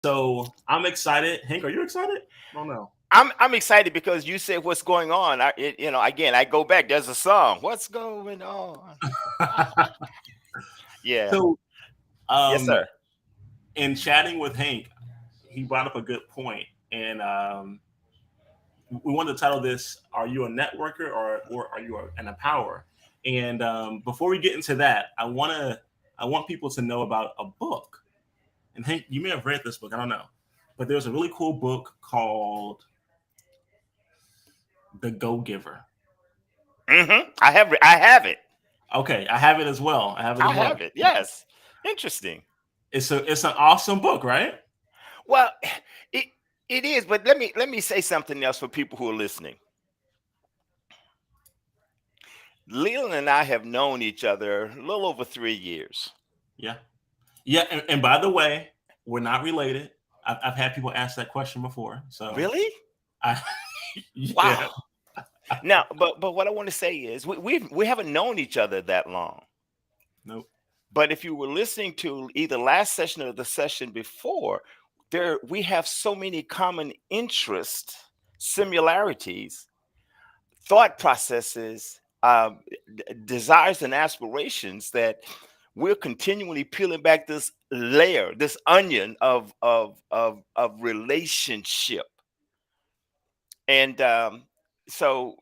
So I'm excited. Hank, are you excited? I don't know. I'm excited because you said what's going on. Again, I go back. There's a song. What's going on? Yeah. So, Yes, um, sir. in chatting with Hank, he brought up a good point, and we wanted to title this "Are you a networker or are you an empower?" And before we get into that, I want people to know about a book. And Hank, you may have read this book. I don't know, but there's a really cool book called "The Go Giver." I have it. Okay, I have it as well. I have it I as well. have it. Yes. Interesting. It's an awesome book, right? Well, it it is. But let me say something else for people who are listening. Leland and I have known each other a little over 3 years. Yeah. Yeah, and by the way, we're not related. I've had people ask that question before, so Really? I yeah, Wow. Now, but what I want to say is we haven't known each other that long. nope. But if you were listening to either last session or the session before, there we have so many common interests, similarities, thought processes, desires, and aspirations that we're continually peeling back this layer, this onion of relationship. And so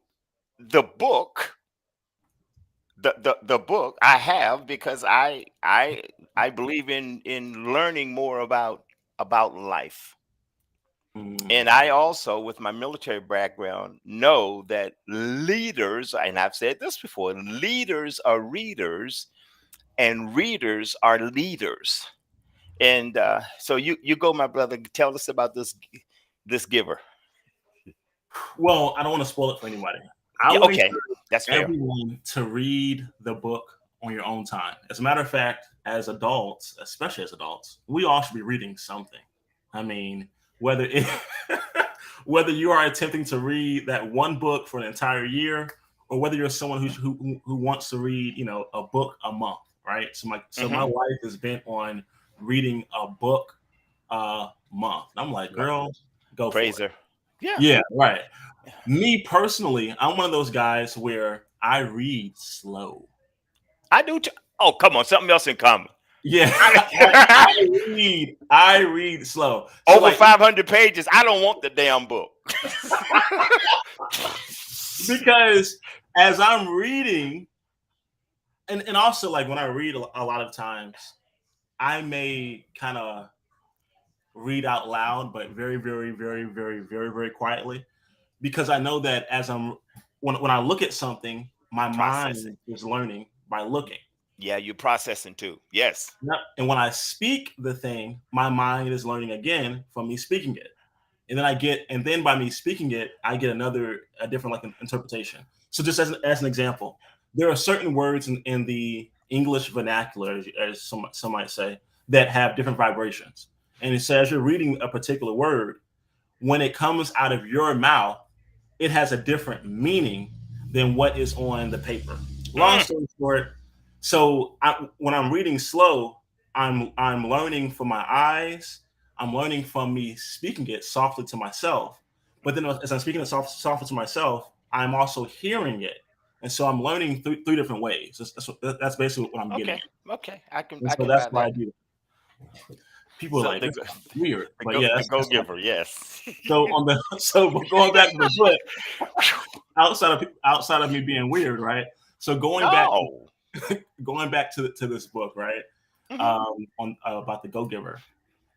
the book the book I have because I believe in learning more about life. Mm, And I also, with my military background, know that leaders, and I've said this before, leaders are readers and readers are leaders. And so you go, my brother, tell us about this giver. well, I don't want to spoil it for anybody. I Yeah, would okay, encourage that's fair. everyone to read the book on your own time. As a matter of fact, as adults, especially as adults, we all should be reading something. I mean, whether it, whether you are attempting to read that one book for an entire year, or whether you're someone who wants to read, a book a month, right? So my Hmm. wife is bent on reading a book a month. I'm like, Right. girl, go for it. Praiser. Yeah, Yeah, right. Me personally, I'm one of those guys where I read slow. I do too. Oh, come on, something else in common. Yeah, I I, read slow. So over like 500 pages. I don't want the damn book. because as I'm reading, and also like when I read a lot of times, I may kind of read out loud, but very, very, very, very, very, very quietly, because I know that as when I look at something, my Processing. mind is learning by looking. Yeah, you're processing too. Yes. Yep. And when I speak the thing, my mind is learning again from me speaking it. And then by me speaking it, I get a different like interpretation. So just as an example, there are certain words in the English vernacular, as some might say, that have different vibrations. And it says you're reading a particular word, when it comes out of your mouth, it has a different meaning than what is on the paper. Long Mm. story short, when I'm reading slow, I'm learning from my eyes. I'm learning from me speaking it softly to myself. But then as I'm speaking it softly to myself, I'm also hearing it, and so I'm learning three different ways. That's basically what I'm getting Okay. at, Okay. I can and I so can that's buy why I that. do it. People are So like, "This is weird," but yeah, the go that's what. giver. Yes. So on the so going back to the book, outside of me being weird, right? So No. going back to this book, right? Hmm. On About the Go Giver.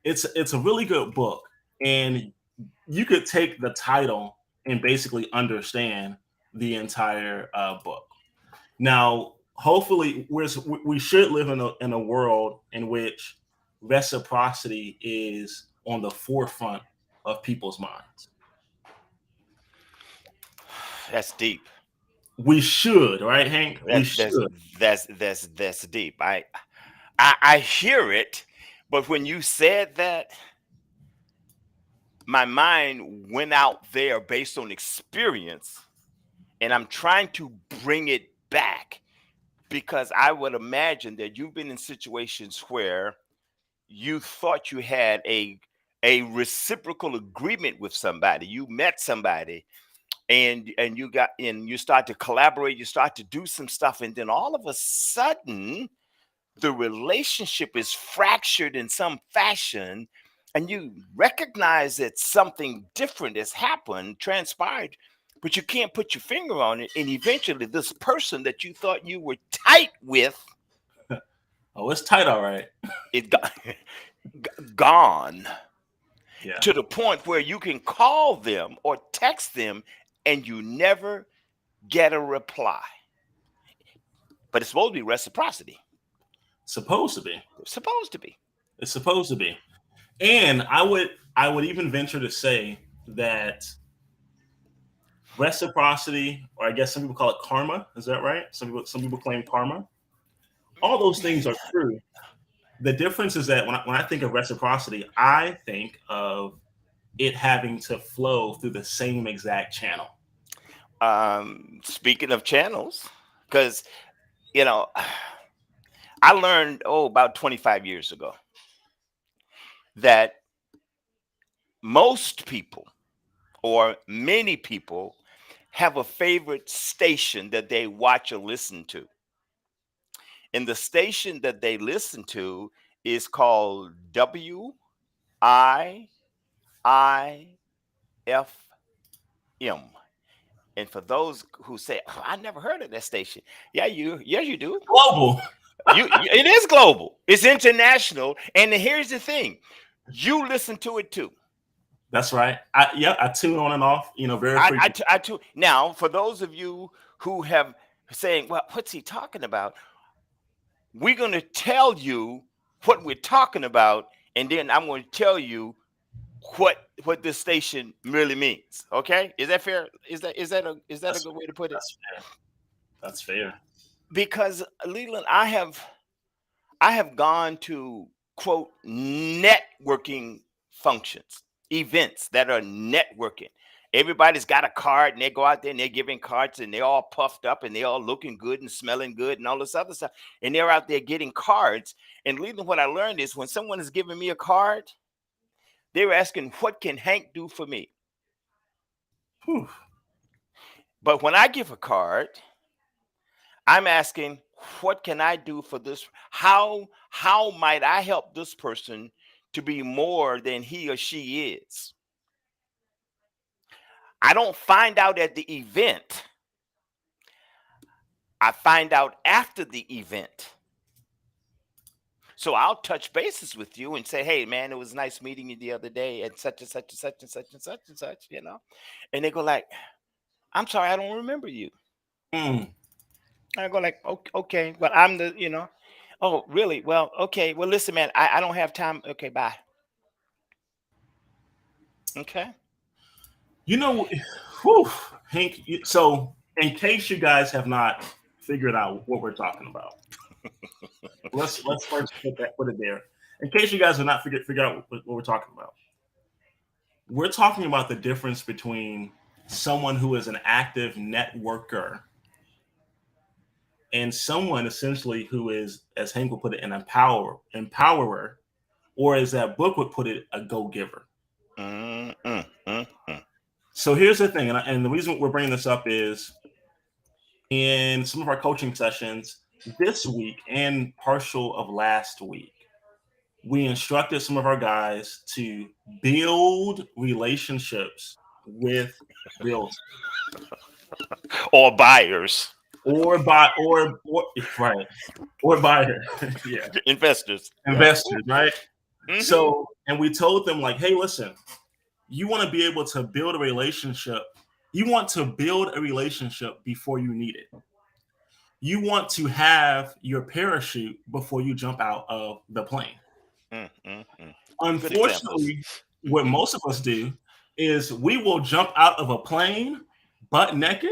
It's a really good book, and you could take the title and basically understand the entire book. Now, hopefully, we should live in a world in which reciprocity is on the forefront of people's minds. That's deep. We should, right, Hank? We That's that's should. that's deep. I hear it, but when you said that, my mind went out there based on experience, and I'm trying to bring it back because I would imagine that you've been in situations where you thought you had a reciprocal agreement with somebody. You met somebody, and you start to collaborate, you start to do some stuff, and then all of a sudden the relationship is fractured in some fashion, and you recognize that something different has happened, transpired, but you can't put your finger on it. And eventually, this person that you thought you were tight with Oh, it's tight, all right. is gone, Yeah. to the point where you can call them or text them and you never get a reply. But it's supposed to be reciprocity. Supposed to be. It's supposed to be. It's supposed to be. And I would even venture to say that reciprocity, or I guess some people call it karma, is that right? Some people claim karma. All those things are true. The difference is that when I think of reciprocity, I think of it having to flow through the same exact channel. Speaking of channels, because you know, I learned about 25 years ago that most people, or many people, have a favorite station that they watch or listen to. And the station that they listen to is called WIIFM. And for those who say, "Oh, I never heard of that station," you do. Global. It is global. It's international. And here's the thing: you listen to it too. That's right. I tune on and off, very frequently. I too. Now, for those of you who have saying, "Well, what's he talking about?" We're going to tell you what we're talking about, and then I'm going to tell you what this station really means. Okay, is that fair? Is that a That's good way to put it? that's fair. That's fair. Because Leland, I have gone to quote networking functions, events that are networking. Everybody's got a card and they go out there and they're giving cards and they're all puffed up and they're all looking good and smelling good and all this other stuff. And they're out there getting cards. And Leland, what I learned is when someone is giving me a card, they were asking, what can Hank do for me? Whew. But when I give a card, I'm asking, what can I do for this? How might I help this person to be more than he or she is? I don't find out at the event. I find out after the event. So I'll touch bases with you and say, "Hey, man, it was nice meeting you the other day at such and such and such and such and such and such," And they go like, "I'm sorry, I don't remember you." Mm. I go like, "Okay, well, I'm the. Oh, really? Well, okay. Well, listen, man, I don't have time. Okay, bye." Okay. You know, whew, Hank. So, in case you guys have not figured out what we're talking about, let's first put it there. In case you guys have not figure out what we're talking about, we're talking about the difference between someone who is an active networker and someone essentially who is, as Hank would put it, an empowerer, or as that book would put it, a go giver. Mm, mm, mm, mm. So here's the thing, and the reason we're bringing this up is in some of our coaching sessions this week and partial of last week, we instructed some of our guys to build relationships with realtors Or buyers, or right or buyer, yeah, investors. Yeah. investors, right? Hmm. So, and we told them like, hey, listen, you want to be able to build a relationship. You want to build a relationship before you need it. You want to have your parachute before you jump out of the plane. Mm, mm, mm. Good examples. Unfortunately, what most of us do is we will jump out of a plane butt naked,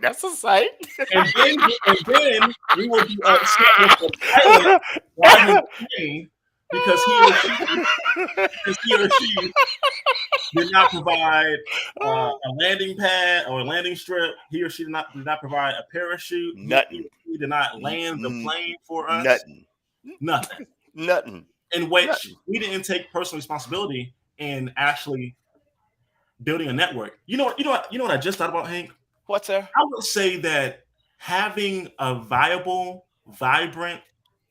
That's a sight. and then we will be upset with the pilot driving the plane because he or she did not provide a landing pad or a landing strip. He or she did not provide a parachute. He or Nothing. she did not N- land the n- plane for us. Nothing. Nothing. Nothing. in which we didn't take personal responsibility in actually building a network. You know what I just thought about, Hank? What's there? I would say that having a viable, vibrant,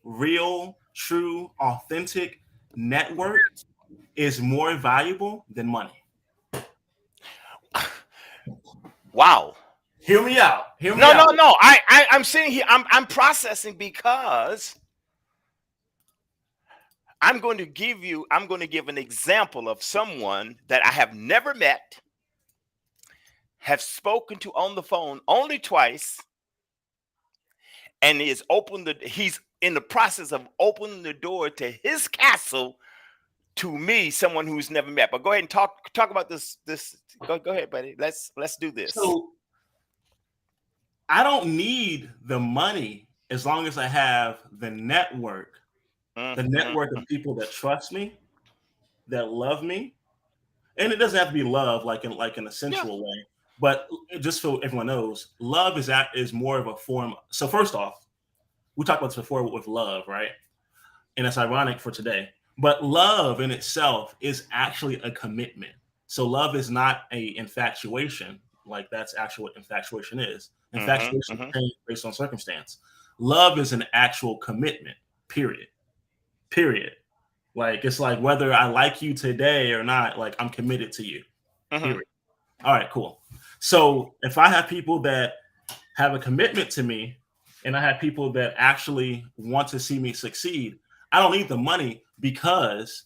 real, true, authentic network is more valuable than money. Wow. Hear me out. Hear me No, no, out. no. I'm sitting here. I'm processing because I'm going to give an example of someone that I have never met, have spoken to on the phone only twice, and he's in the process of opening the door to his castle to me, someone who's never met. But go ahead and talk about this. Go ahead, buddy. Let's do this. So I don't need the money as long as I have the network of people that trust me, that love me, and it doesn't have to be love like in a Yeah. sensual way. But just so everyone knows, love is more of a form. So first off, we talked about this before with love, right? And it's ironic for today. But love in itself is actually a commitment. So love is not a infatuation, like that's actually what infatuation is. Infatuation is change based on circumstance. Love is an actual commitment. Period. Period. Like it's like whether I like you today or not, like I'm committed to you. Hmm. Period. All right, cool. So if I have people that have a commitment to me and I have people that actually want to see me succeed, I don't need the money because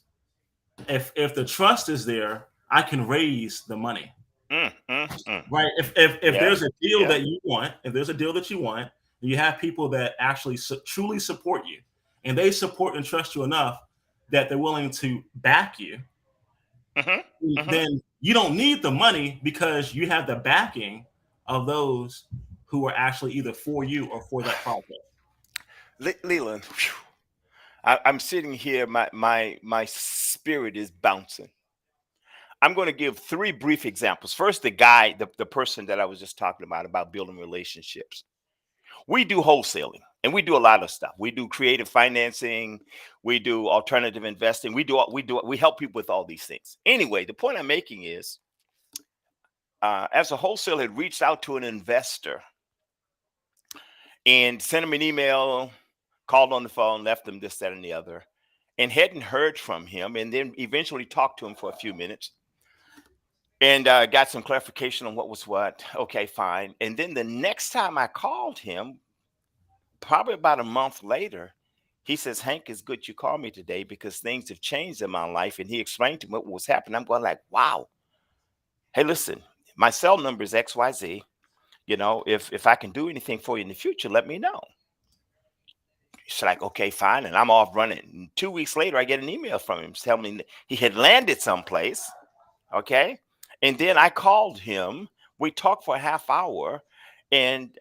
if the trust is there, I can raise the money. Right? If Yeah. there's a deal Yeah. that you want, if there's a deal that you want, you have people that actually truly support you, and they support and trust you enough that they're willing to back you, Hmm. Hmm. then you don't need the money because you have the backing of those who are actually either for you or for that project. Leland, whew, I'm sitting here. My spirit is bouncing. I'm going to give three brief examples. First, the person that I was just talking about building relationships. We do wholesaling and we do a lot of stuff. We do creative financing, we do alternative investing, we help people with all these things. Anyway, the point I'm making is, as a wholesaler, had reached out to an investor and sent him an email, called on the phone, left him this, that, and the other, and hadn't heard from him, and then eventually talked to him for a few minutes and got some clarification on what was what. Okay, fine. And then the next time I called him, probably about a month later, he says, Hank, it's good you called me today because things have changed in my life. And he explained to me what was happening. I'm going like, wow. Hey, listen, my cell number is XYZ. If I can do anything for you in the future, let me know. It's like, okay, fine. And I'm off running. And 2 weeks later, I get an email from him telling me that he had landed someplace. Okay. And then I called him. We talked for a half hour and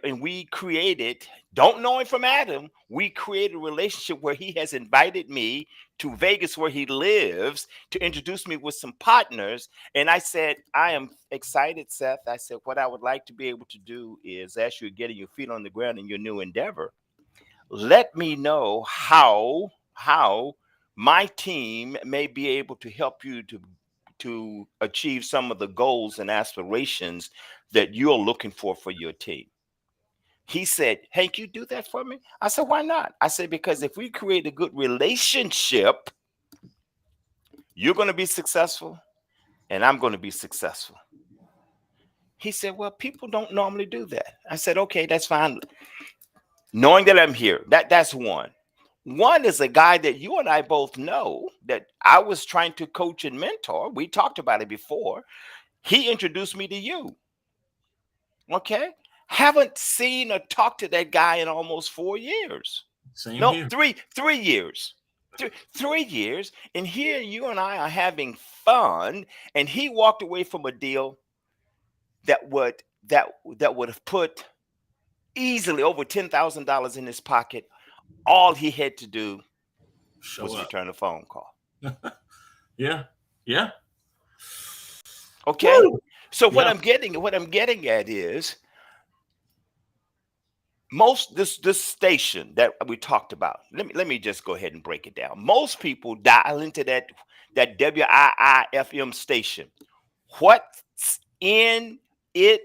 and we created, don't know him from Adam, we created a relationship where he has invited me to Vegas where he lives to introduce me with some partners. And I said, I am excited, Seth. I said, what I would like to be able to do is, as you're getting your feet on the ground in your new endeavor, let me know how my team may be able to help you to achieve some of the goals and aspirations that you're looking for your team. He said, Hank, you do that for me? I said, why not? I said, because if we create a good relationship, you're going to be successful and I'm going to be successful. He said, well, people don't normally do that. I said, okay, that's fine. Knowing that I'm here, that's one. One is a guy that you and I both know that I was trying to coach and mentor. We talked about it before. He introduced me to you. Okay. Haven't seen or talked to that guy in almost 4 years. Same No, here. 3 years. 3 years. And here you and I are having fun. And he walked away from a deal that would have put easily over $10,000 in his pocket. All he had to do Show was up. return a phone call. Yeah. Yeah. Okay. Woo! So what Yeah. I'm getting at is most this station that we talked about, let me just go ahead and break it down. Most people dial into that WIIFM station. What's in it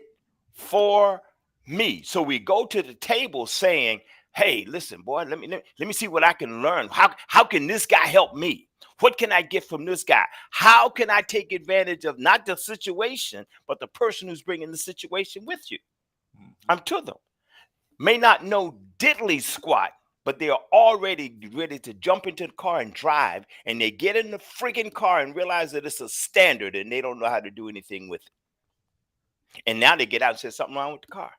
for me? So we go to the table saying, hey, listen, boy, let me see what I can learn. How can this guy help me? What can I get from this guy? How can I take advantage of not the situation, but the person who's bringing the situation with you? I'm to them. May not know diddly squat, but they are already ready to jump into the car and drive. And they get in the freaking car and realize that it's a standard and they don't know how to do anything with it. And now they get out and say something wrong with the car.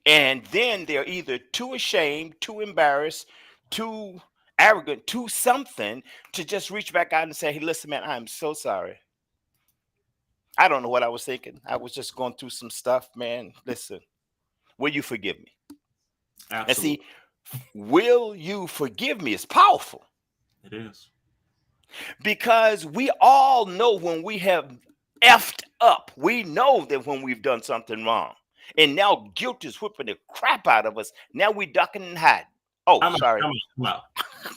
And then they're either too ashamed, too embarrassed, too arrogant, too something to just reach back out and say, hey, listen, man, I'm so sorry. I don't know what I was thinking. I was just going through some stuff, man. Listen, will you forgive me? And Absolutely. see, will you forgive me is powerful It is. because we all know when we have effed up. We know that when we've done something wrong. And now guilt is whipping the crap out of us. Now we ducking and hiding. Oh, I'm out, sorry. I'm out.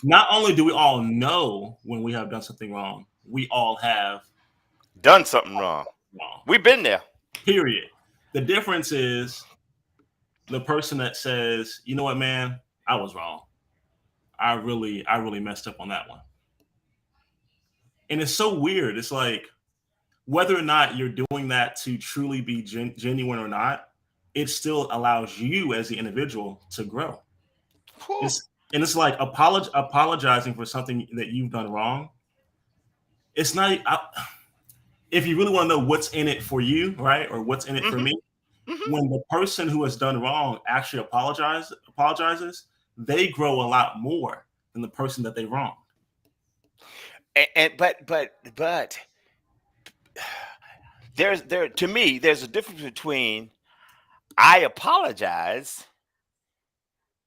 Not only do we all know when we have done something wrong, we all have Done something wrong. wrong. We've been there. Period. The difference is the person that says, you know what, man, I was wrong. I really messed up on that one. And it's so weird. It's like whether or not you're doing that to truly be genuine or not, it still allows you as the individual to grow. Whew. It's like apologizing for something that you've done wrong. It's not. If you really want to know what's in it for you, right, or what's in it for Mm-hmm, me, mm-hmm. when the person who has done wrong actually apologizes, they grow a lot more than the person that they wronged. And but there to me there's a difference between I apologize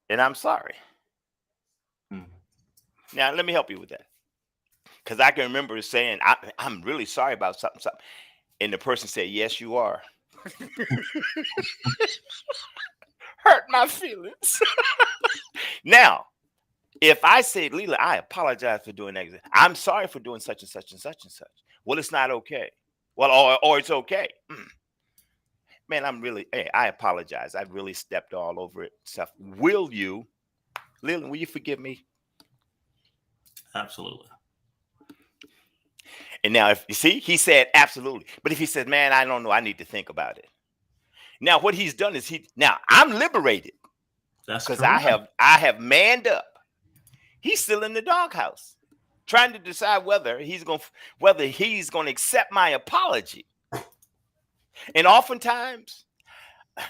and I'm sorry. Mm. Now let me help you with that because I can remember saying I'm really sorry about something, and the person said, "Yes, you are." Hurt my feelings. Now, if I said, Leela, I apologize for doing that. I'm sorry for doing such and such and such and such. Well, it's not okay. Well, or it's okay. Man, hey, I apologize. I really stepped all over it. Stuff. Will you, Leland, will you forgive me? Absolutely. And now, if you see, he said absolutely. But if he said, man, I don't know, I need to think about it. Now, what he's done is now I'm liberated That's because correct. I have manned up. He's still in the doghouse, trying to decide whether he's gonna accept my apology. And oftentimes,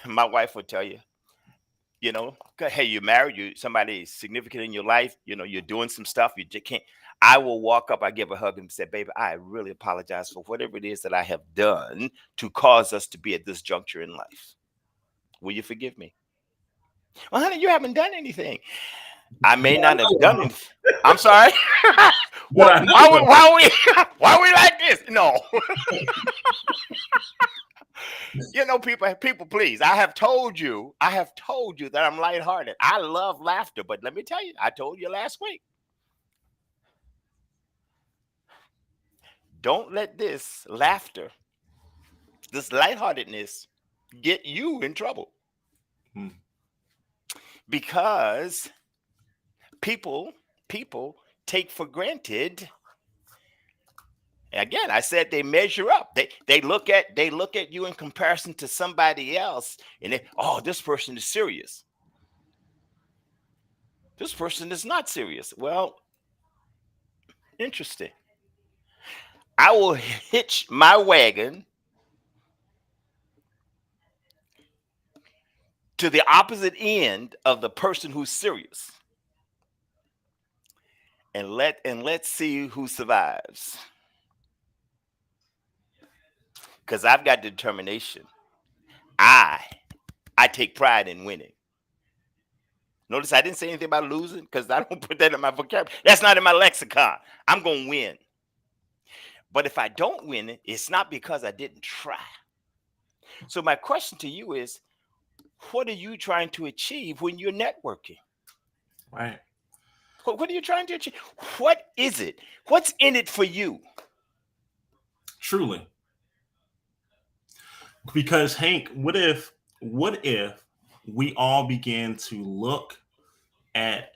my wife will tell you, hey, you're married, somebody significant in your life, you're doing some stuff, you just can't. I will walk up, I give a hug and say, baby, I really apologize for whatever it is that I have done to cause us to be at this juncture in life. Will you forgive me? Well, honey, you haven't done anything. I may not have done anything. I'm sorry. But Well, I know what. why we like this? No. People, please. I have told you that I'm lighthearted. I love laughter, but let me tell you, I told you last week. Don't let this laughter, this lightheartedness, get you in trouble. Hmm. Because people take for granted. Again, I said they measure up. They look at you in comparison to somebody else, and this person is serious. This person is not serious. Well, interesting. I will hitch my wagon to the opposite end of the person who's serious, and let's see who survives. Because I've got determination. I take pride in winning. Notice I didn't say anything about losing because I don't put that in my vocabulary. That's not in my lexicon. I'm going to win. But if I don't win it, it's not because I didn't try. So my question to you is, what are you trying to achieve when you're networking? Right. What are you trying to achieve? What is it? What's in it for you? Truly. Because Hank, what if we all began to look at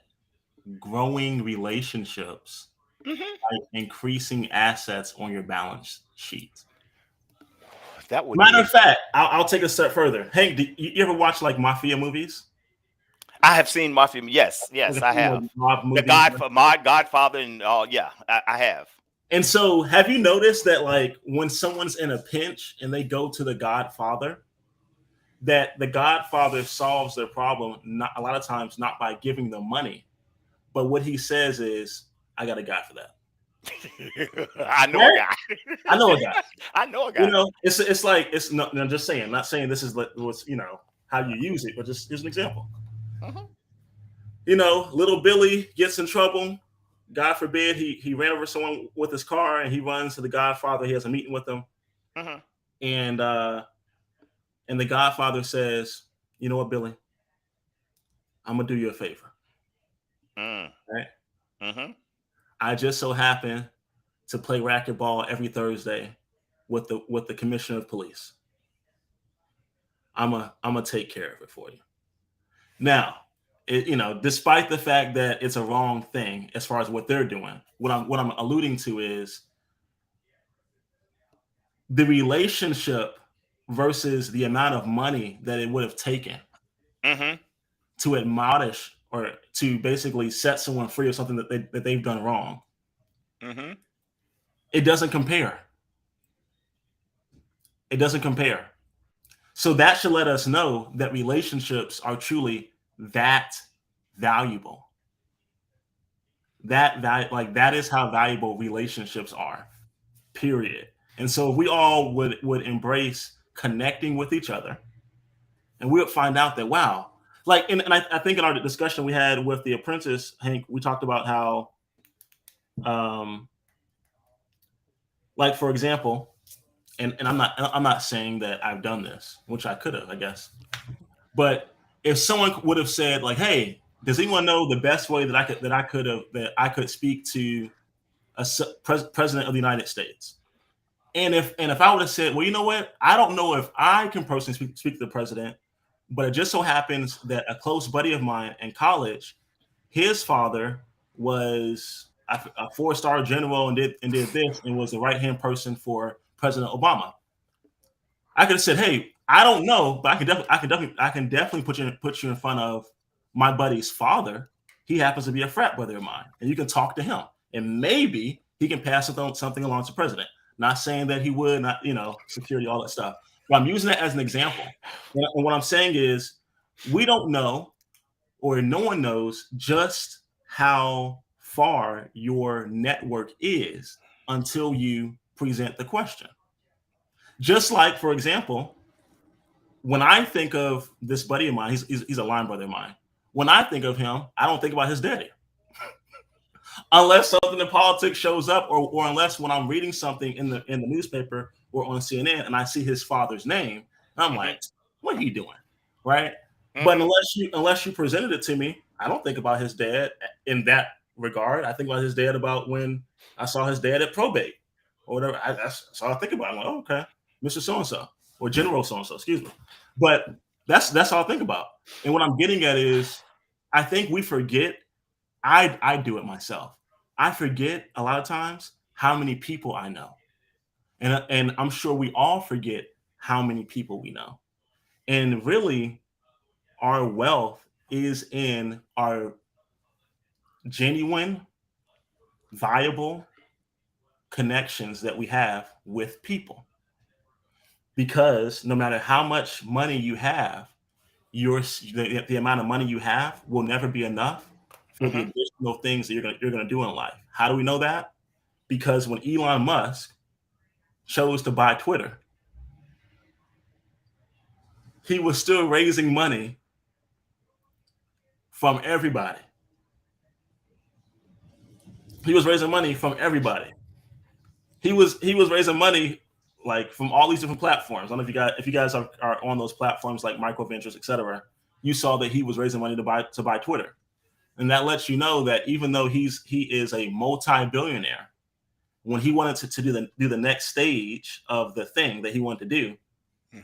growing relationships Hmm. by increasing assets on your balance sheet? That would Matter be. of fact, I'll take a step further. Hank, do you ever watch like mafia movies? I have seen Mafia. Yes, Like yes, a I few have. mob The movies. My Godfather, and yeah, I have. And so, have you noticed that, like, when someone's in a pinch and they go to the Godfather, that the Godfather solves their problem not a lot of times not by giving them money, but what he says is, "I got a guy for that." I know a Right? guy. I know a guy. I know a You guy. know, it's like it's no, no, I'm just saying, not saying this is what's how you use it, but just here's an example. Hmm. Little Billy gets in trouble. God forbid he ran over someone with his car and he runs to the Godfather. He has a meeting with him, Hmm. and the Godfather says, "You know what, Billy? I'm gonna do you a favor. Mm. Right? Hmm. I just so happen to play racquetball every Thursday with the commissioner of police. I'm gonna take care of it for you." Now, despite the fact that it's a wrong thing as far as what they're doing, what I'm alluding to is the relationship versus the amount of money that it would have taken Hmm. to admonish or to basically set someone free of something that they've done wrong. Hmm. It doesn't compare. It doesn't compare. So that should let us know that relationships are truly that valuable. Like that is how valuable relationships are. Period. And so if we all would embrace connecting with each other, and we would find out that wow, like I think in our discussion we had with the apprentice, Hank, we talked about how um like for example, and I'm not saying that I've done this, which I could have, I guess. But if someone would have said like, "Hey, does anyone know the best way that I could speak to a president of the United States?" And if I would have said, "Well, you know what? I don't know if I can personally speak to the president, but it just so happens that a close buddy of mine in college, his father was a four-star general and did this and was the right-hand person for President Obama." I could have said, "Hey, I don't know, but I can definitely put you in front of my buddy's father. He happens to be a frat brother of mine, and you can talk to him, and maybe he can pass something along to the president." Not saying that he would, not security, all that stuff. But I'm using that as an example. And what I'm saying is, we don't know, or no one knows just how far your network is until you present the question. Just like, for example, when I think of this buddy of mine, he's a line brother of mine. When I think of him, I don't think about his daddy, unless something in politics shows up, or unless when I'm reading something in the newspaper or on CNN and I see his father's name, I'm Hmm. like, what are you doing, right? But Hmm. unless you presented it to me, I don't think about his dad in that regard. I think about his dad about when I saw his dad at probate or whatever. That's all I think about. I'm like, oh, okay, Mr. So and so or General so and so, excuse me. But that's all I think about. And what I'm getting at is, I think we forget. I do it myself. I forget a lot of times how many people I know, and I'm sure we all forget how many people we know. And really, our wealth is in our genuine, viable connections that we have with people. Because no matter how much money you have, the amount of money you have will never be enough for the Hmm. additional things that you're gonna do in life. How do we know that? Because when Elon Musk chose to buy Twitter, he was still raising money from everybody. He was raising money from everybody. He was raising money like from all these different platforms. I don't know if you guys are on those platforms like micro ventures, etc. You saw that he was raising money to buy Twitter, and that lets you know that even though he is a multi-billionaire, when he wanted to do the next stage of the thing that he wanted to do,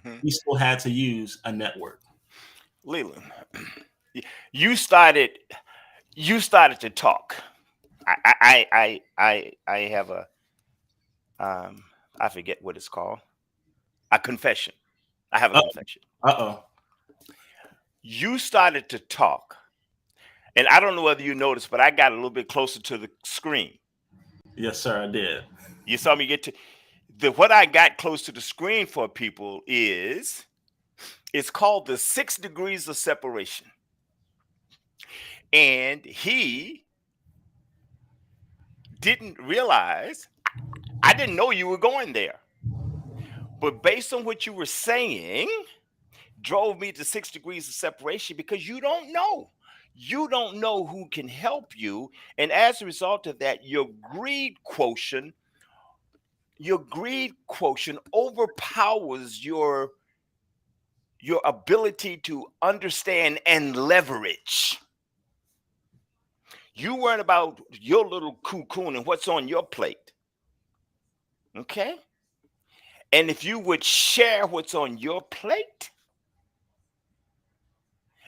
Hmm. he still had to use a network. Leland, you started you started to talk. I have a um I forget what it's called. A confession. I have a Uh confession. oh. You started to talk, and I don't know whether you noticed, but I got a little bit closer to the screen. Yes, sir. I did. You saw me get to the what I got close to the screen for people is it's called the 6 degrees of separation. And he didn't realize I didn't know you were going there. But based on what you were saying, drove me to 6 degrees of separation because you don't know. You don't know who can help you. And as a result of that, your greed quotient overpowers your ability to understand and leverage. You worrying about your little cocoon and what's on your plate. Okay? And if you would share what's on your plate,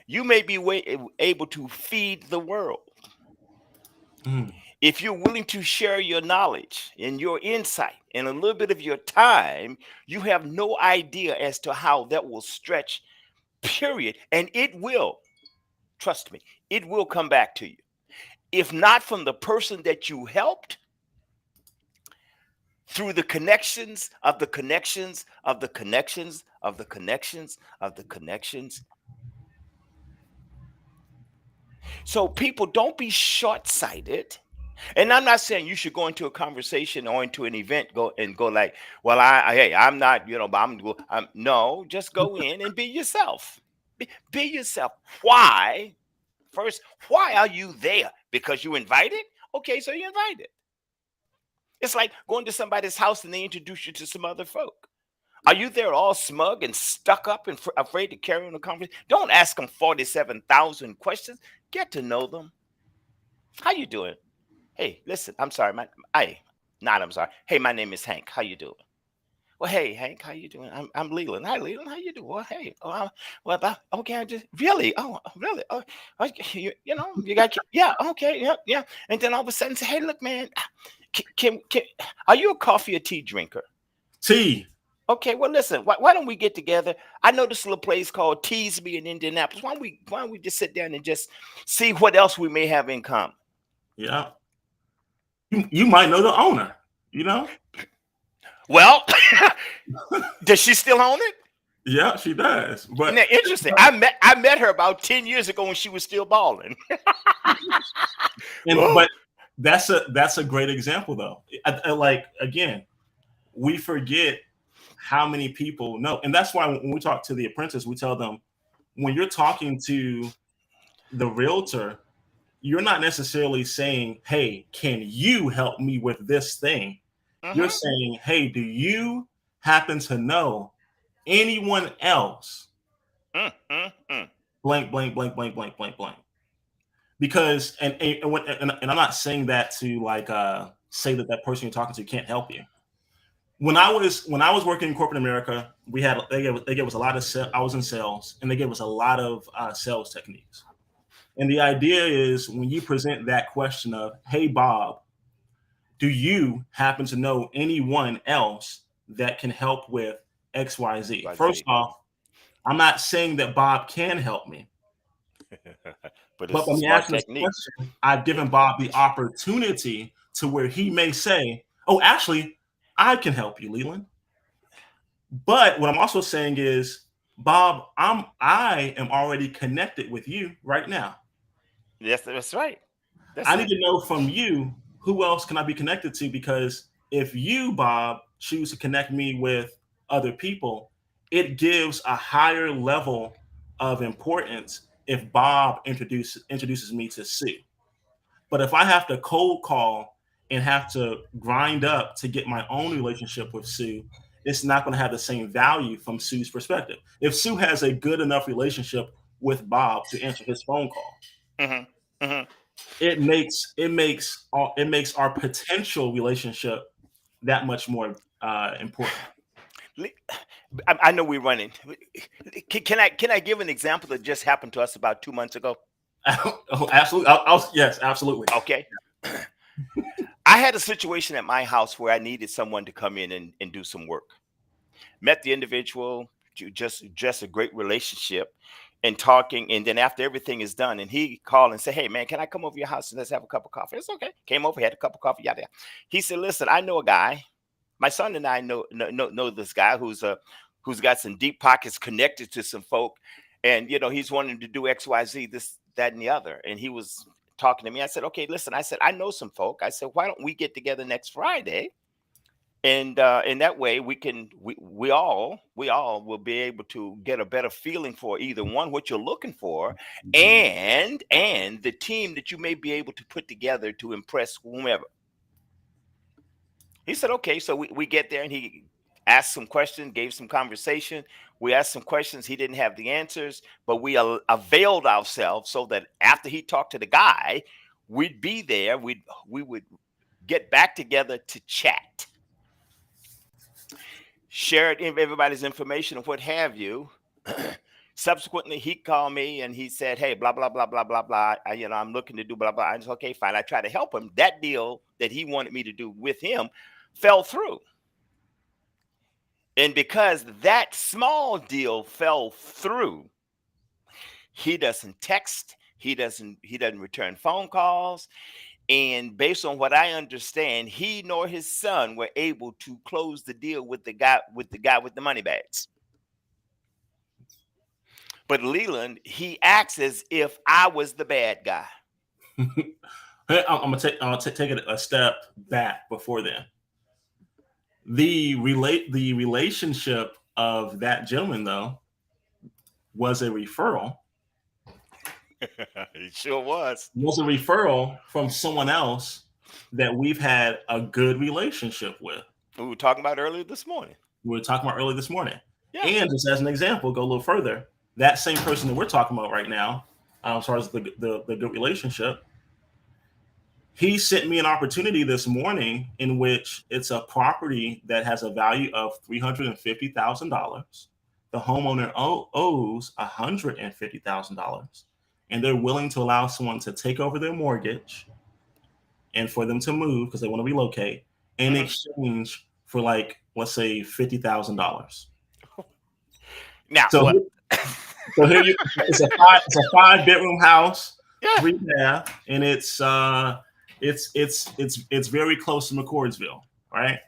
you may be able to feed the world. Mm. If you're willing to share your knowledge and your insight and a little bit of your time, you have no idea as to how that will stretch, period. And it will, trust me, it will come back to you. If not from the person that you helped, through the connections of the connections of the connections of the connections of the connections. So people, don't be short-sighted. And I'm not saying you should go into a conversation or into an event, go like, well, hey, I'm not, but I'm no, just go in and be yourself. Be yourself. Why? First, why are you there? Because you invited? Okay, so you invited. It's like going to somebody's house and they introduce you to some other folk. Are you there all smug and stuck up and afraid to carry on a conversation? Don't ask them 47,000 questions. Get to know them. How you doing? Hey, listen, I'm sorry. I'm sorry. Hey, my name is Hank. How you doing? Well, hey, Hank, how you doing? I'm Leland. Hi, Leland. How you doing? Well, hey, okay. I just really, really, you got, yeah, okay, yeah, yeah. And then all of a sudden, say, hey, look, man, are you a coffee or tea drinker? T. Okay, well, listen. Why don't we get together? I know this little place called Teasby in Indianapolis. Why don't we just sit down and just see what else we may have in common? Yeah. You might know the owner. You know. Well, does she still own it? Yeah, she does. Now, interesting. I met her about 10 years ago when she was still balling. Oh, but that's a great example though. Like again, we forget how many people know, and that's why when we talk to the apprentice, we tell them when you're talking to the realtor, you're not necessarily saying, "Hey, can you help me with this thing?" You're mm-hmm. saying, "Hey, do you happen to know anyone else?" Mm, mm, mm. Blank, blank, blank, blank, blank, blank, blank. Because and I'm not saying that to like say that that person you're talking to can't help you. When I was working in corporate America, they gave us a lot of I was in sales, and they gave us a lot of sales techniques. And the idea is when you present that question of, "Hey Bob, do you happen to know anyone else that can help with XYZ?" First YZ. off, I'm not saying that Bob can help me, But but it's a by me smart asking this technique. question, I've given Bob the opportunity to where he may say, "Oh, actually, I can help you, Leland." But what I'm also saying is, Bob, I am already connected with you right now. Yes, that's right. That's I need it. to know from you who else can I be connected to, because if you, Bob, choose to connect me with other people, it gives a higher level of importance if Bob introduces me to Sue. But if I have to cold call and have to grind up to get my own relationship with Sue, it's not going to have the same value from Sue's perspective. If Sue has a good enough relationship with Bob to answer his phone call, Hmm. Hmm. it makes our potential relationship that much more important. I know we're running. Can I give an example that just happened to us about 2 months ago? Oh, absolutely. Yes, absolutely. Okay. I had a situation at my house where I needed someone to come in and do some work. Met the individual, just a great relationship and talking. And then after everything is done, and he called and said, "Hey man, can I come over to your house and let's have a cup of coffee?" It's okay. Came over, had a cup of coffee, yada yada. He said, "Listen, I know a guy. My son and I know this guy who's got some deep pockets connected to some folk, and he's wanting to do XYZ, this, that, and the other." And he was talking to me. I said, "Okay, listen." I said, "I know some folk." I said, "Why don't we get together next Friday? And in that way, we all will be able to get a better feeling for either one, what you're looking for, and the team that you may be able to put together to impress whomever." He said, "Okay." So we get there, and he asked some questions, gave some conversation. We asked some questions. He didn't have the answers, but we availed ourselves so that after he talked to the guy, we'd be there. We would get back together to chat, share everybody's information and what have you. Subsequently, he called me and he said, "Hey, blah blah blah blah blah blah. I'm looking to do blah blah." I said, "Okay, fine." I tried to help him. That deal that he wanted me to do with him fell through. And because that small deal fell through, he doesn't text, he doesn't return phone calls. And based on what I understand, he nor his son were able to close the deal with the guy with the money bags. But Leland, he acts as if I was the bad guy. Take it a step back before then. The relationship of that gentleman though was a referral. It sure was. Was a referral from someone else that we've had a good relationship with. We were talking about earlier this morning. We were talking about earlier this morning. Yeah. And just as an example, go a little further. That same person that we're talking about right now, as far as the good relationship, he sent me an opportunity this morning in which it's a property that has a value of $350,000. The homeowner owes $150,000, and they're willing to allow someone to take over their mortgage and for them to move because they want to relocate in exchange for, like, let's say $50,000. Now, So, so here it's a 5-bedroom house, yeah. 3 bath, and it's very close to McCordsville, right?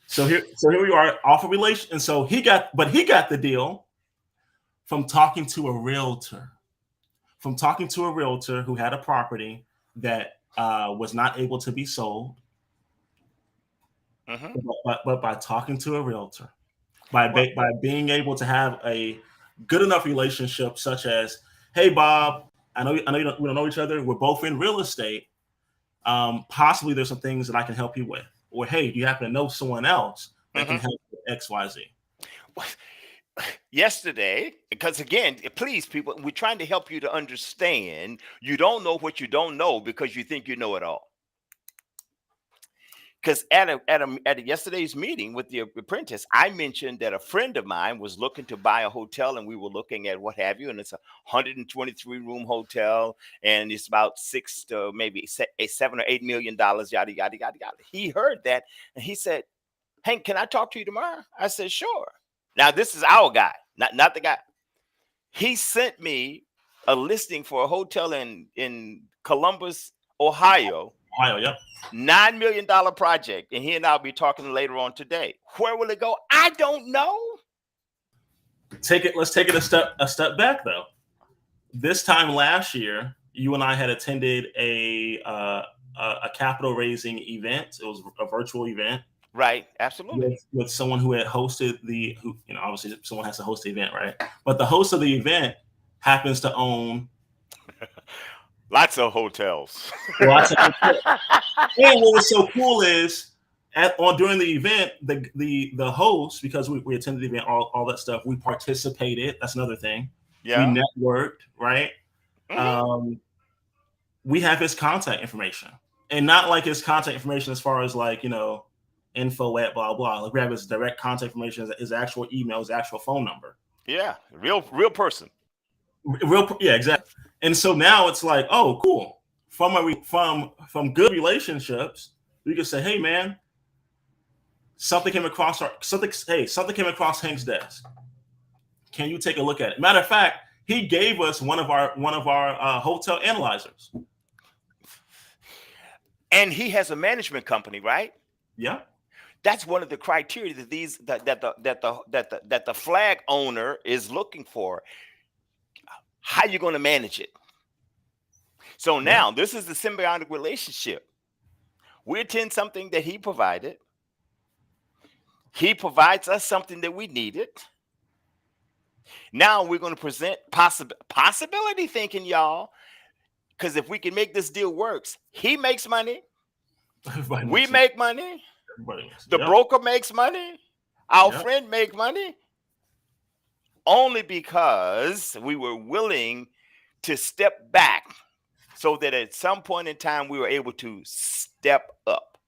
So here we are off a relation, and so he got the deal from talking to a realtor, who had a property that was not able to be sold, but by talking to a realtor, by being able to have a good enough relationship, such as, "Hey Bob, I know we don't know each other. We're both in real estate. Possibly there's some things that I can help you with." Or, "Hey, do you happen to know someone else that can help with XYZ?" Yesterday, because again, please, people, we're trying to help you to understand. You don't know what you don't know because you think you know it all. Because at yesterday's meeting with the apprentice, I mentioned that a friend of mine was looking to buy a hotel, and we were looking at what have you, and it's a 123 room hotel, and it's about $6 to maybe $7 or $8 million, yada yada yada yada. He heard that, and he said, "Hank, can I talk to you tomorrow?" I said, "Sure." Now this is our guy, not the guy. He sent me a listing for a hotel in Columbus, Ohio. Ohio, yep. $9 million project, and he and I'll be talking later on today. Where will it go? I don't know. Let's take it a step back though. This time last year, you and I had attended a capital raising event. It was a virtual event, right? Absolutely. With someone who had hosted obviously someone has to host the event, right? But the host of the event happens to own lots of hotels. And what was so cool is on during the event, the host, because we attended the event, all that stuff, we participated. That's another thing. We Yeah. networked, right? Hmm. Um, we have his contact information, and not like his contact information as far as like info at blah blah. Like we have his direct contact information, his actual email, his actual phone number. Yeah. Real person. Real, yeah, exactly. And so now it's like, oh, cool. From good relationships, we can say, hey, man, something came across Hank's desk. Can you take a look at it? Matter of fact, he gave us one of our hotel analyzers. And he has a management company, right? Yeah, That's one of the criteria that these that the flag owner is looking for. How you going to manage it? So yeah, now this is the symbiotic relationship. We attend something that he provided. He provides us something that we needed. Now we're going to present possibility thinking, y'all. Because if we can make this deal works, he makes money. everybody We makes money. make money. Everybody makes. The Yep, broker makes money. Our yep. friend make money. Only because we were willing to step back so that at some point in time we were able to step up.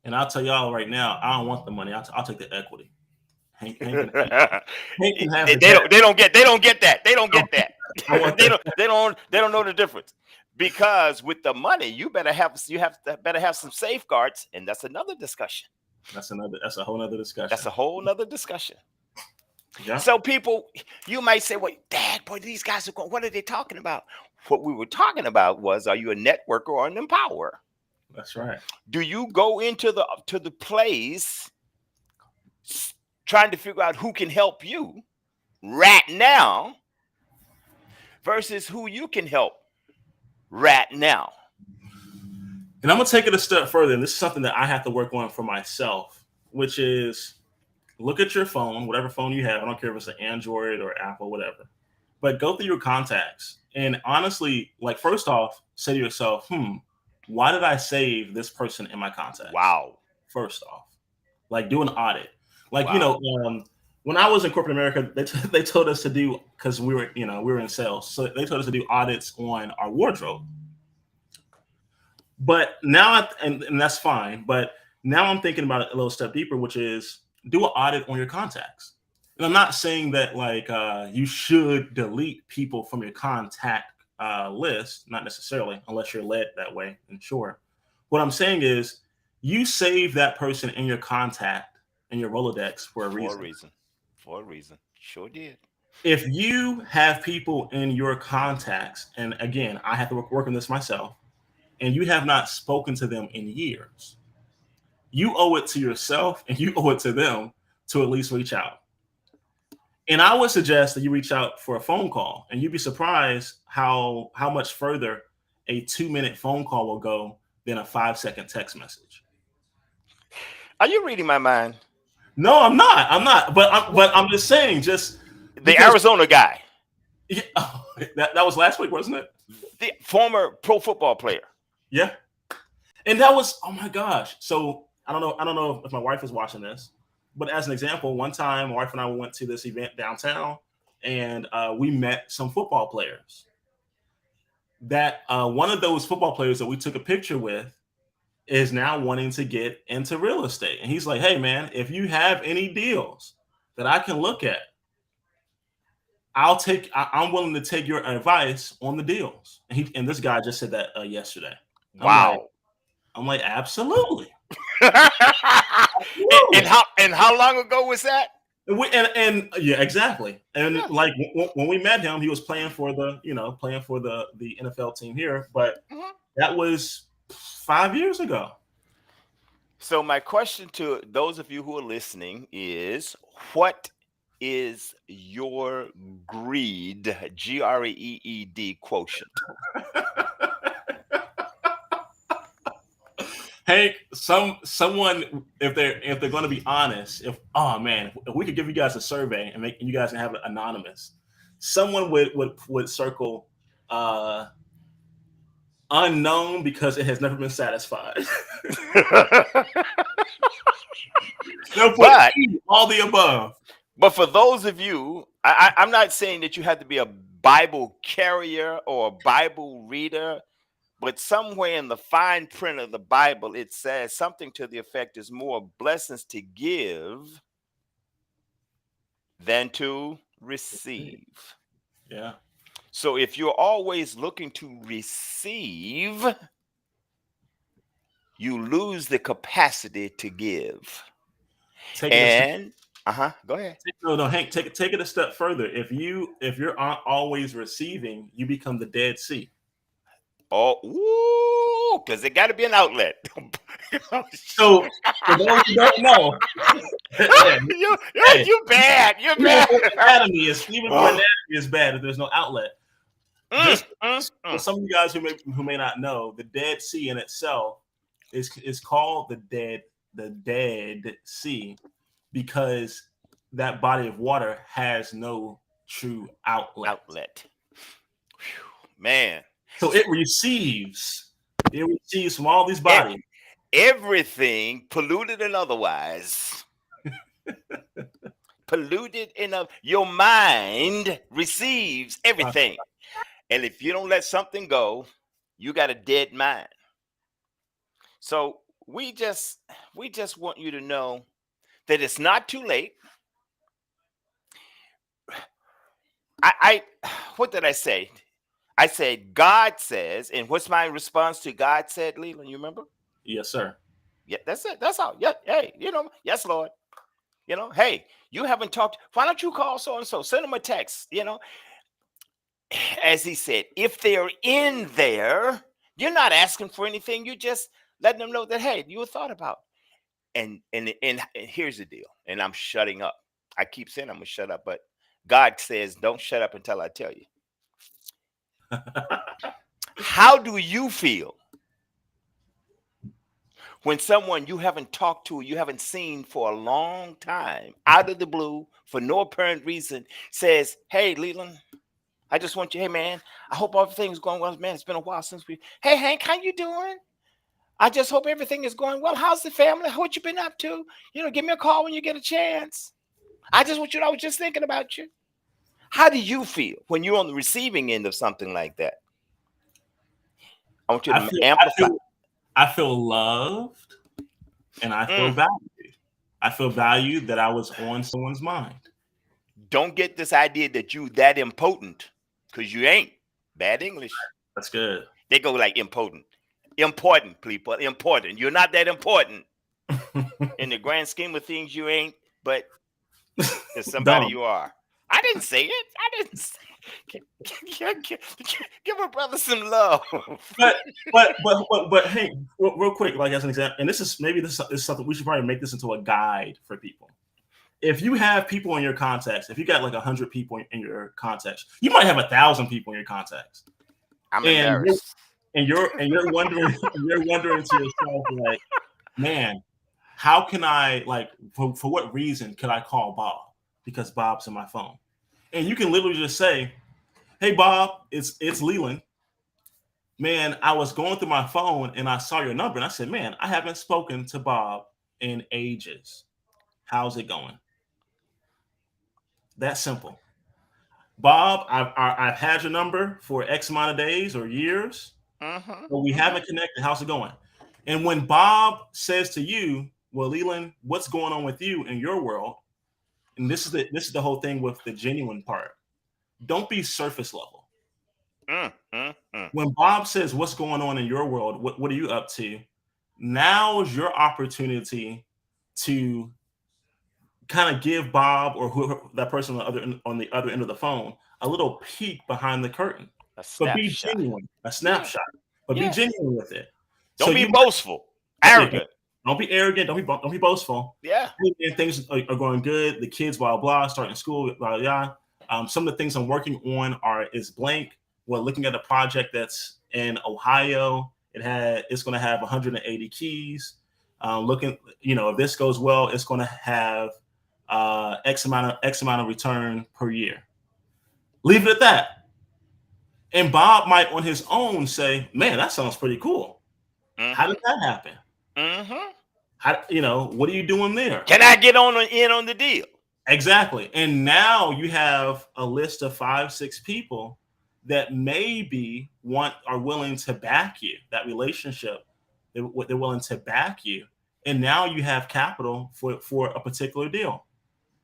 And I'll tell y'all right now, I don't want the money. I'll take the equity. Hank, Hank, can, Hank they, can have the they debt. don't they don't get they don't get that. They don't I get that. I want they that. don't know the difference. Because with the money, better have some safeguards, and that's another discussion. That's a whole nother That's discussion. a whole nother discussion. Yeah, So people, you might say, "Well, Dad, boy, these guys are going. What are they talking about?" What we were talking about was, are you a networker or an empowerer? that's right. Do you go into the place trying to figure out who can help you right now versus who you can help right now? And I'm gonna take it a step further. And this is something that I have to work on for myself, which is look at your phone, whatever phone you have. I don't care if it's an Android or Apple, whatever. But go through your contacts and honestly, like first off, say to yourself, why did I save this person in my contacts? Wow, First off, like do an audit. Like wow, when I was in corporate America, they told us to do because we were in sales, so they told us to do audits on our wardrobe. But now, and that's fine. But now I'm thinking about it a little step deeper, which is do an audit on your contacts. And I'm not saying that like you should delete people from your contact list, not necessarily, unless you're led that way. And sure, what I'm saying is you save that person in your contact in your Rolodex for a for a reason. reason, for a reason, sure did. If you have people in your contacts, and again, I have to work on this myself, and you have not spoken to them in years, you owe it to yourself and you owe it to them to at least reach out. And I would suggest that you reach out for a phone call, and you'd be surprised how much further a 2 minute phone call will go than a 5 second text message. Are you reading my mind? No, I'm not. I'm not. But I'm just saying, just The because Arizona guy, yeah, that was last week, wasn't it? the former pro football player. Yeah. And that was, oh my gosh. So I don't know if my wife is watching this, but as an example, one time my wife and I went to this event downtown, and we met some football players. That one of those football players that we took a picture with is now wanting to get into real estate, and he's like, "Hey man, if you have any deals that I can look at, I'm willing to take your advice on the deals." And this guy just said that yesterday. I'm like, Wow. I'm like, absolutely. and Absolutely. how long ago was that? And yeah, exactly. And Yeah. like when we met him, he was playing for the NFL team here, but Mhm. that was 5 years ago. So my question to those of you who are listening is, what is your greed quotient? Hank, someone if they're going to be honest, if oh man, if we could give you guys a survey and you guys can have it anonymous, someone would circle uh unknown because it has never been satisfied. They'll put But all the above. for those of you, I'm not saying that you have to be a Bible carrier or a Bible reader, but somewhere in the fine print of the Bible, it says something to the effect is more blessings to give than to receive. Yeah. So if you're always looking to receive, you lose the capacity to give. Take it a step. And go ahead. No, no, Hank. Take it a step further. If you're always receiving, you become the Dead Sea. Oh, because there got to be an outlet. Oh, So for those who don't know, yeah, hey, you bad. You're even bad. for anatomy is bad if there's no outlet. Mm, Just mm, for mm. some of you guys who may not know, the Dead Sea in itself is called the Dead Sea because that body of water has no true outlet. Outlet. Whew, man. So it receives. It receives from all these bodies. Everything polluted and otherwise. Polluted enough. Your mind receives everything. And if you don't let something go, you got a dead mind. So we just want you to know that it's not too late. I what did I say? I said God says, and what's my response to God said, Leland? You remember? Yes, sir. Yeah, that's it. That's all. Yeah, hey, yes, Lord. Hey, you haven't talked. Why don't you call so and so? Send them a text. As he said, if they're in there, you're not asking for anything. You're just letting them know that hey, you were thought about. And here's the deal. And I'm shutting up. I keep saying I'm gonna shut up, but God says, don't shut up until I tell you. How do you feel when someone you haven't talked to, you haven't seen for a long time, out of the blue, for no apparent reason, says, hey, Leland, I just want you, hey, man, I hope everything's going well. Man, it's been a while since hey, Hank, how you doing? I just hope everything is going well. How's the family? What you been up to? Give me a call when you get a chance. I just want you to know I was just thinking about you. How do you feel when you're on the receiving end of something like that? I want you I to feel I amplify. feel I feel loved and I feel Mm. valued. I feel valued that I was on someone's mind. Don't get this idea that you that impotent, because you ain't. Bad English. That's good. They go like impotent. Important, people. Important. You're not that important. In the grand scheme of things, you ain't, but to somebody Dumb. you are. I didn't say it. I didn't say give a brother some love. But hey, real quick, like as an example, and this is something we should probably make this into a guide for people. If you have people in your contacts, if you got like 100 people in your contacts, you might have 1,000 people in your contacts, I'm and embarrassed. you're wondering you're wondering to yourself like, man, how can I for what reason could I call Bob? Because Bob's in my phone, and you can literally just say, "Hey Bob, it's Leland. Man, I was going through my phone and I saw your number, and I said, man, I haven't spoken to Bob in ages. How's it going?" That simple. Bob, I've had your number for X amount of days or years, Mm-hmm, but we mm-hmm. haven't connected. How's it going? And when Bob says to you, well, Leland, what's going on with you in your world? And this is the whole thing with the genuine part. Don't be surface level. Mm, mm, mm. When Bob says, what's going on in your world? What are you up to? Now is your opportunity to kind of give Bob or whoever that person on the other end of the phone a little peek behind the curtain. A But be snapshot. genuine, a Yeah, snapshot. But be yeah. genuine with it. So Don't be you boastful, yeah, arrogant. don't be arrogant. Don't be boastful. Yeah. Hey, man, things are going good. The kids, blah blah, starting school, blah blah. Some of the things I'm working on is blank. We're looking at a project that's in Ohio. It's going to have 180 keys. Looking, if this goes well, it's going to have X amount of return per year. Leave it at that. And Bob might on his own say, "Man, that sounds pretty cool. How did Mm-hmm. that happen? Mm-hmm. How, what are you doing there? Can I get in on the deal? Exactly. And now you have a list of 5, 6 people that maybe want are willing to back you, that relationship. They're willing to back you. And now you have capital for a particular deal.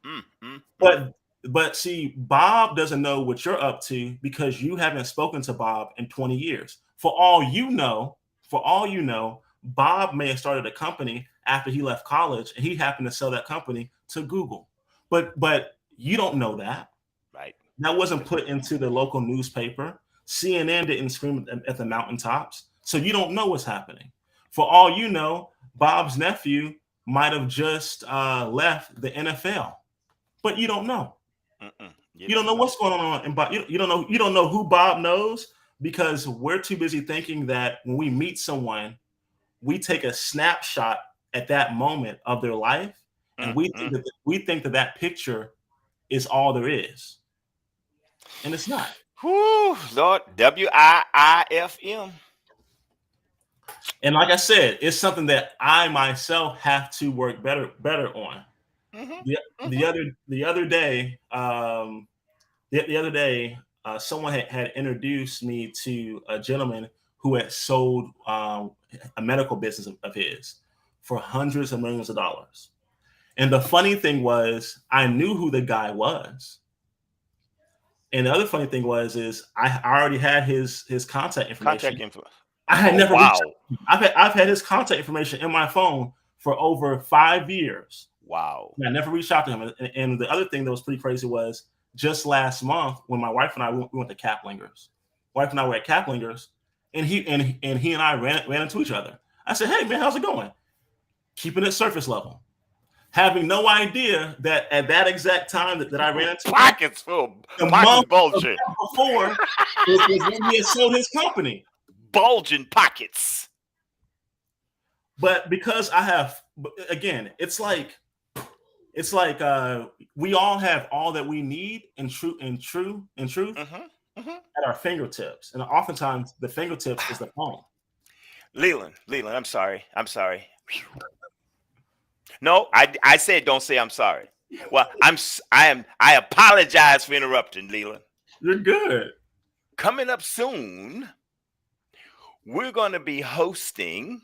Mm, mm, mm. But see, Bob doesn't know what you're up to because you haven't spoken to Bob in 20 years. For all you know, Bob may have started a company after he left college and he happened to sell that company to Google. But you don't know that. Right. That wasn't put into the local newspaper. CNN didn't scream at the mountaintops. So you don't know what's happening. For all you know, Bob's nephew might have just left the NFL, but you don't know. Mm-mm. You You don't don't know know. what's going on, and you don't know. You don't know who Bob knows because we're too busy thinking that when we meet someone, we take a snapshot at that moment of their life, and Mm, mm. we think that that picture is all there is, and it's not. Whew, Lord, WIIFM. And like I said, it's something that I myself have to work better on. Mm-hmm, The, mm-hmm. the other day, the other day, someone had introduced me to a gentleman who had sold a medical business of his for hundreds of millions of dollars. And the funny thing was, I knew who the guy was. And the other funny thing is I already had his contact Contact information. info. I had Oh, never reached wow. out to him. I've had his contact information in my phone for over 5 years. Wow. And I never reached out to him. And the other thing that was pretty crazy was just last month when my wife and I we went to Kaplingers. Wife and I were at Kaplingers, and he and I ran into each other. I said, "Hey man, how's it going?" Keeping it surface level, having no idea that at that exact time that I ran into him, Pockets full. the Pockets month bulging. before was when he had sold his company. Bulging pockets. But because I have, again, it's like we all have all that we need in truth Mm-hmm, mm-hmm. at our fingertips, and oftentimes the fingertips is the phone. Leland, I'm sorry. I'm sorry. No, I said don't say I'm sorry. Well, I apologize for interrupting, Leland. You're good. Coming up soon, we're going to be hosting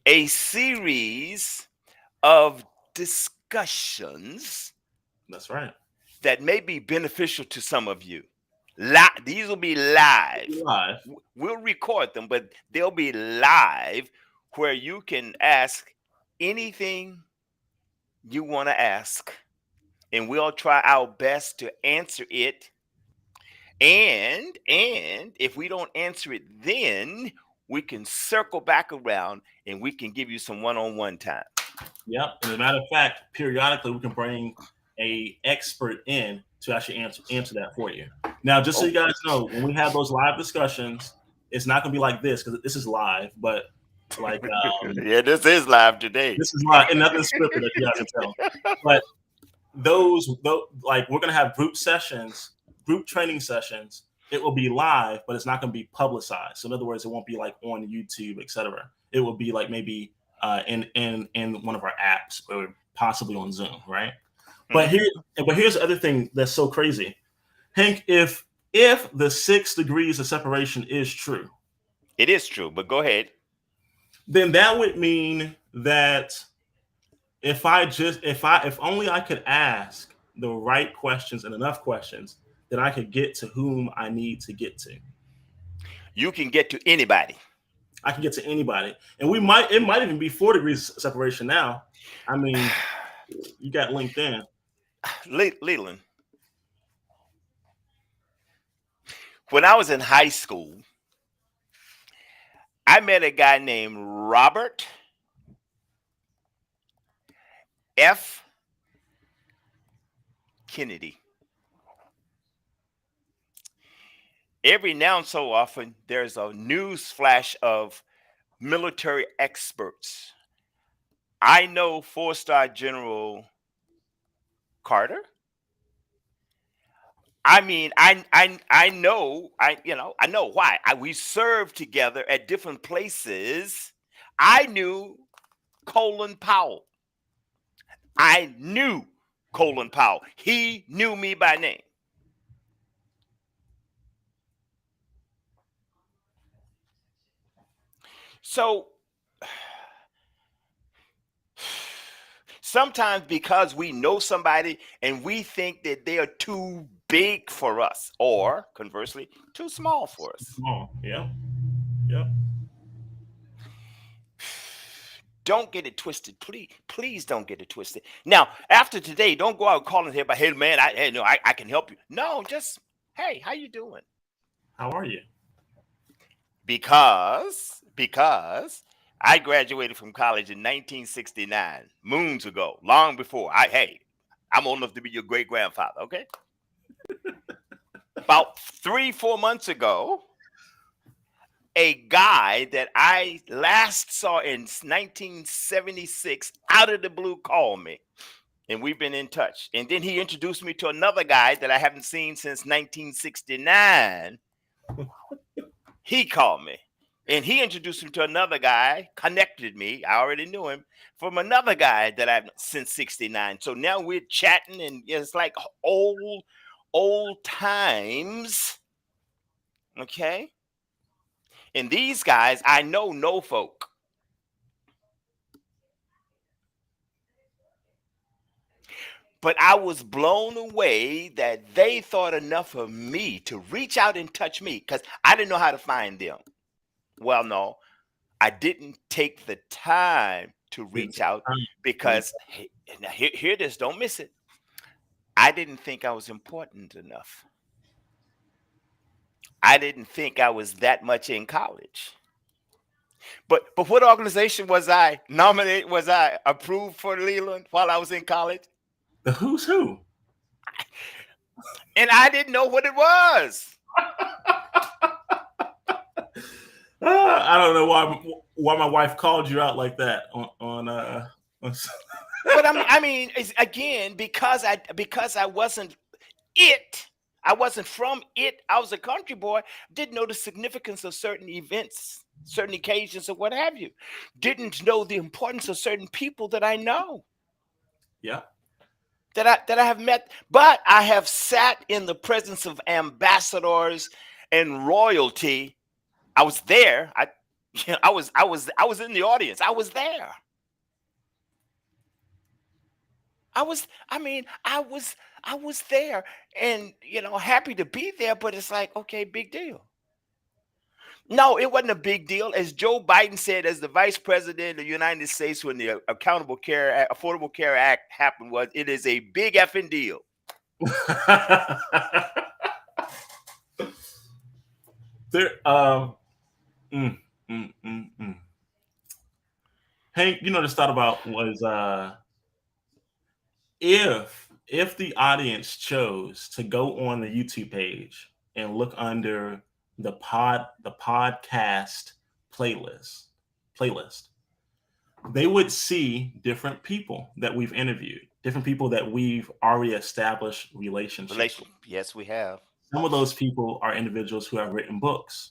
a series of discussions That's right. that may be beneficial to some of you. These will be live. Live. We'll record them, but they'll be live where you can ask anything you want to ask, and we'll try our best to answer it. And if we don't answer it, then we can circle back around and we can give you some one-on-one time. Yep. And as a matter of fact, periodically we can bring a expert in to actually answer that for you. Now, just so Oh, you guys know, when we have those live discussions, it's not going to be like this because this is live, but like yeah, this is live today. this is live and nothing scripted that you guys can tell. But those like we're going to have group sessions, group training sessions. It will be live, but it's not going to be publicized. So in other words, it won't be like on YouTube, etc. It will be like maybe in one of our apps or possibly on Zoom, right? But here's the other thing that's so crazy, Hank. If the 6 degrees of separation is true, it is true. But go ahead. then that would mean that if only I could ask the right questions and enough questions, that I could get to whom I need to get to. You can get to anybody. I can get to anybody, and it might even be 4 degrees separation now. I mean, you got LinkedIn. Leland, when I was in high school, I met a guy named Robert F. Kennedy. Every now and so often, there's a news flash of military experts. I know 4-star General Carter. I mean, I know why. We served together at different places. I knew Colin Powell. I knew Colin Powell. He knew me by name. So sometimes because we know somebody and we think that they are too big for us, or conversely, too small for us. Oh, yeah. Yeah. Don't get it twisted, please. Please don't get it twisted. Now, after today, don't go out calling everybody, hey man, I can help you. No, just hey, how you doing? How are you? Because I graduated from college in 1969, moons ago, long before. I'm old enough to be your great grandfather. Okay, about 3-4 months ago, a guy that I last saw in 1976 out of the blue called me, and we've been in touch. And then he introduced me to another guy that I haven't seen since 1969. He called me, and he introduced me to another guy, connected me. I already knew him from another guy that I've since 69. So now we're chatting, and it's like old times. Okay. And these guys, I know no folk. But I was blown away that they thought enough of me to reach out and touch me because I didn't know how to find them. Well, no, I didn't take the time to Didn't reach take out time to reach because, hey, now hear this, don't miss it. I didn't think I was important enough. I didn't think I was that much in college. But what organization was I nominated? Was I approved for Leland while I was in college? the who's who. And I didn't know what it was. I don't know why my wife called you out like that on But I mean, it's, again, because I wasn't it. I wasn't from it. I was a country boy. Didn't know the significance of certain events, certain occasions, or what have you. Didn't know the importance of certain people that I know, yeah. that I have met. But I have sat in the presence of ambassadors and royalty. I was there. I was in the audience. I was there. I was there, and happy to be there, but it's like, okay, big deal. No, it wasn't a big deal. As Joe Biden said, as the vice president of the United States, when the Affordable Care Act happened, was it is a big effing deal. There, mm, mm, mm, mm. Hank, just thought about was if the audience chose to go on the YouTube page and look under the podcast playlist, they would see different people that we've interviewed, different people that we've already established relationships with. Yes, we have. Some of those people are individuals who have written books.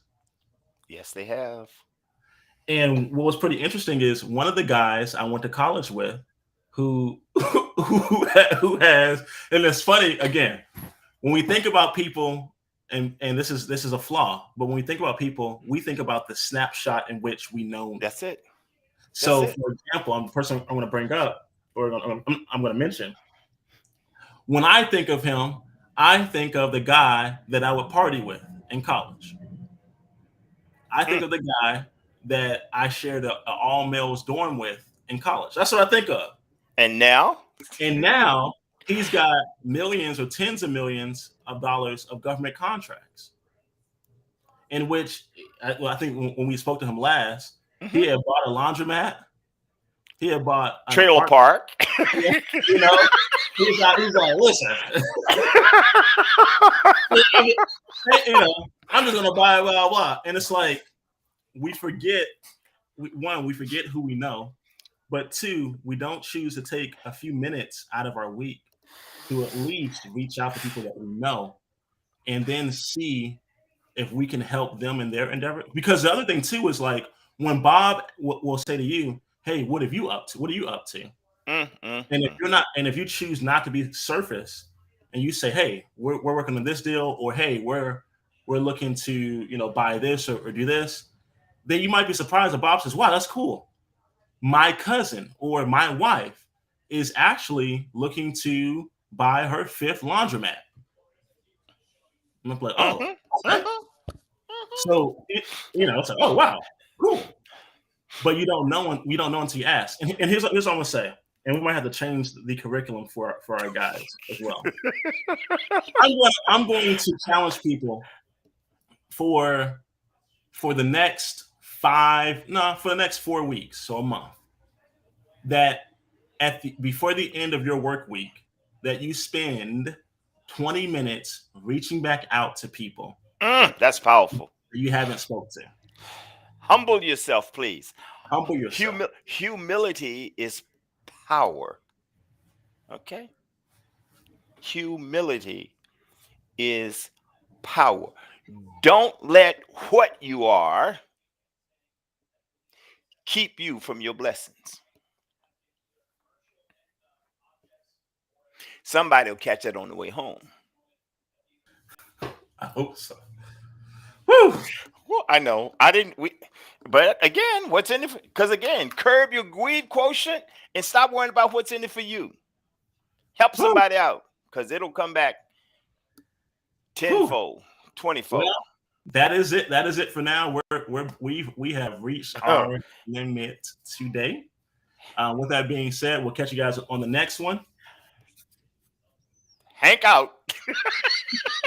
Yes, they have. And what was pretty interesting is one of the guys I went to college with who who has, and it's funny again, when we think about people, and this is a flaw, but when we think about people, we think about the snapshot in which we know them. That's it. So, That's it. for example, the person I'm going to bring up, or I'm going to mention, when I think of him, I think of the guy that I would party with in college. I think Mm. of the guy that I shared a all males dorm with in college. That's what I think of. And now, And now he's got millions or tens of millions of dollars of government contracts, in which I think when we spoke to him last, he had bought a laundromat. He had bought an trailer apartment. park. You know, he's like, listen, I'm just gonna buy blah blah. And it's like we forget we forget who we know, but two, we don't choose to take a few minutes out of our week to at least reach out to people that we know and then see if we can help them in their endeavor. Because the other thing too is like when Bob will say to you, hey, what have you up to? What are you up to? Mm, mm, And if mm. you're not, and if you choose not to be surface, and you say, hey, we're working on this deal, or hey, we're looking to buy this or do this, then you might be surprised that Bob says, wow, that's cool. My cousin or my wife is actually looking to buy her fifth laundromat. I'm like, oh, Mhm, okay. mhm, So it's like, oh wow, cool. But you don't know until you ask. And here's what I'm gonna say. And we might have to change the curriculum for our guys as well. I'm going to challenge people for the next for the next 4 weeks, so a month, that before the end of your work week, that you spend 20 minutes reaching back out to people That's powerful. you haven't spoke to. Humble yourself, please. Humble yourself. Humility is power. Okay? Humility is power. Don't let what you are keep you from your blessings. Somebody will catch it on the way home. I hope so. Whew. Well, I know I didn't. But again, what's in it? Because again, curb your greed quotient and stop worrying about what's in it for you. Help Whew. somebody out because it'll come back Whew. tenfold, Well, 20-fold. that is it. That is it for now. We have reached our limit today. With that being said, we'll catch you guys on the next one. Hank out.